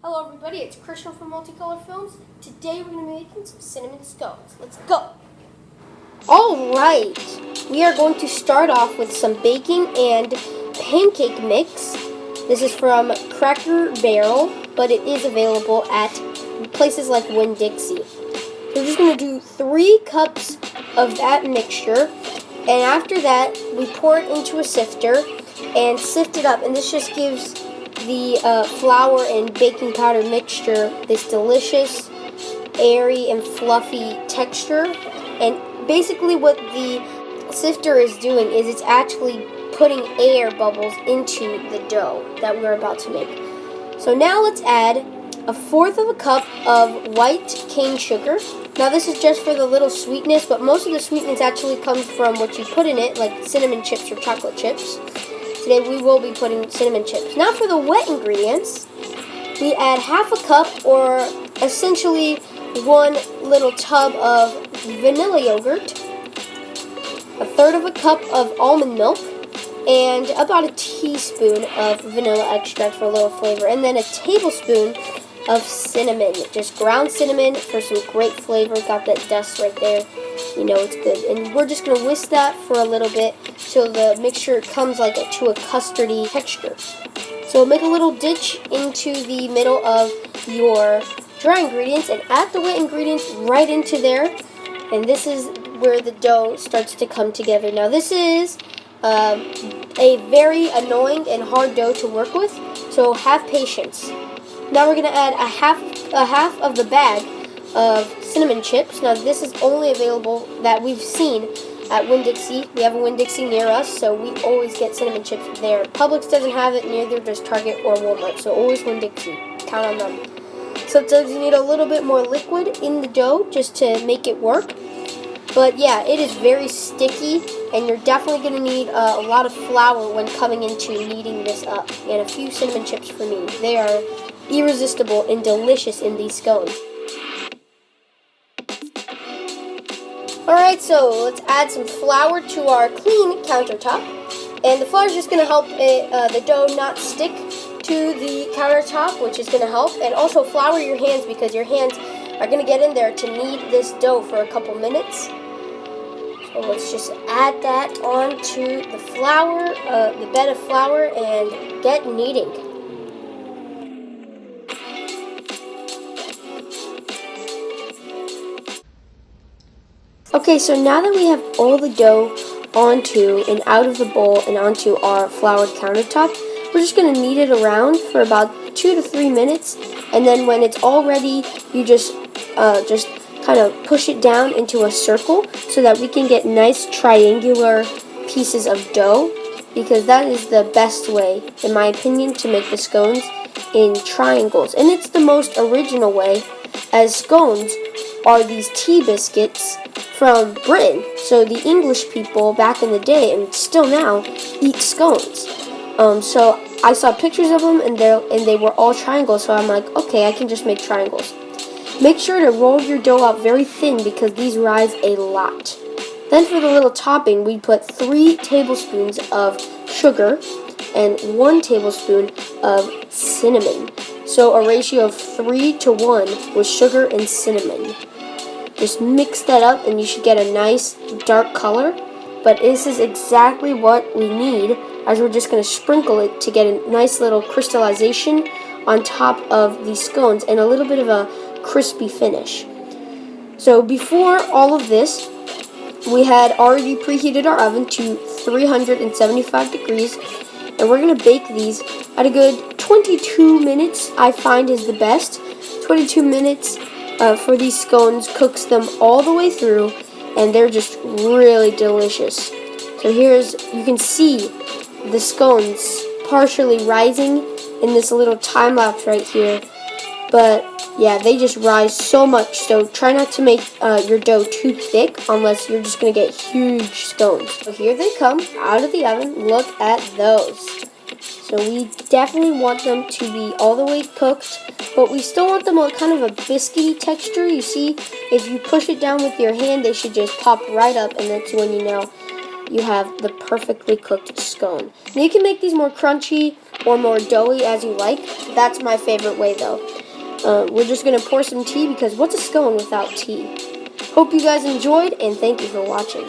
Hello everybody, it's Christian from Multicolor Films. Today we're going to be making some cinnamon scones. Let's go! Alright, we are going to start off with some baking and pancake mix. This is from Cracker Barrel, but it is available at places like Winn-Dixie. We're just going to do 3 cups of that mixture, and after that we pour it into a sifter and sift it up, and this just gives the flour and baking powder mixture this delicious, airy and fluffy texture. And basically what the sifter is doing is it's actually putting air bubbles into the dough that we're about to make. So now let's add 1/4 of a cup of white cane sugar. Now this is just for the little sweetness, but most of the sweetness actually comes from what you put in it, like cinnamon chips or chocolate chips. Today we will be putting cinnamon chips. Now for the wet ingredients, we add 1/2 cup, or essentially 1 little tub of vanilla yogurt, 1/3 of a cup of almond milk, and about a teaspoon of vanilla extract for a little flavor, and then a tablespoon of cinnamon, just ground cinnamon for some great flavor. Got that dust right there. You know it's good. And we're just going to whisk that for a little bit till the mixture comes to a custardy texture. So make a little ditch into the middle of your dry ingredients and add the wet ingredients right into there. And this is where the dough starts to come together. Now this is a very annoying and hard dough to work with, so have patience. Now we're going to add a half of the bag of cinnamon chips. Now this is only available that we've seen at Winn-Dixie. We have a Winn-Dixie near us, so we always get cinnamon chips there. Publix doesn't have it, neither does Target or Walmart, so always Winn-Dixie. Count on them. Sometimes you need a little bit more liquid in the dough just to make it work. But yeah, it is very sticky, and you're definitely going to need a lot of flour when coming into kneading this up. And a few cinnamon chips for me. They are irresistible and delicious in these scones. Alright, so let's add some flour to our clean countertop. And the flour is just going to help the dough not stick to the countertop, which is going to help. And also flour your hands, because your hands are going to get in there to knead this dough for a couple minutes. So let's just add that onto the flour, the bed of flour, and get kneading. Okay, so now that we have all the dough onto and out of the bowl and onto our floured countertop, we're just going to knead it around for about 2 to 3 minutes, and then when it's all ready, you just kind of push it down into a circle so that we can get nice triangular pieces of dough, because that is the best way, in my opinion, to make the scones, in triangles. And it's the most original way, as scones are these tea biscuits from Britain. So the English people back in the day, and still now, eat scones. So I saw pictures of them, and they were all triangles, so I'm like, okay, I can just make triangles. Make sure to roll your dough out very thin, because these rise a lot. Then for the little topping, we put 3 tablespoons of sugar and 1 tablespoon of cinnamon. So a ratio of 3 to 1 with sugar and cinnamon. Just mix that up and you should get a nice dark color. But this is exactly what we need, as we're just going to sprinkle it to get a nice little crystallization on top of these scones and a little bit of a crispy finish. So before all of this, we had already preheated our oven to 375 degrees, and we're going to bake these at a good 22 minutes, I find is the best. 22 minutes for these scones cooks them all the way through, and they're just really delicious. So you can see the scones partially rising in this little time lapse right here, but yeah, they just rise so much, so try not to make your dough too thick, unless you're just going to get huge scones. So here they come out of the oven. Look at those. So we definitely want them to be all the way cooked, but we still want them on kind of a biscuity texture. You see, if you push it down with your hand, they should just pop right up, and that's when you know you have the perfectly cooked scone. Now you can make these more crunchy or more doughy as you like. That's my favorite way though. We're just going to pour some tea because what's a scone without tea? Hope you guys enjoyed, and thank you for watching.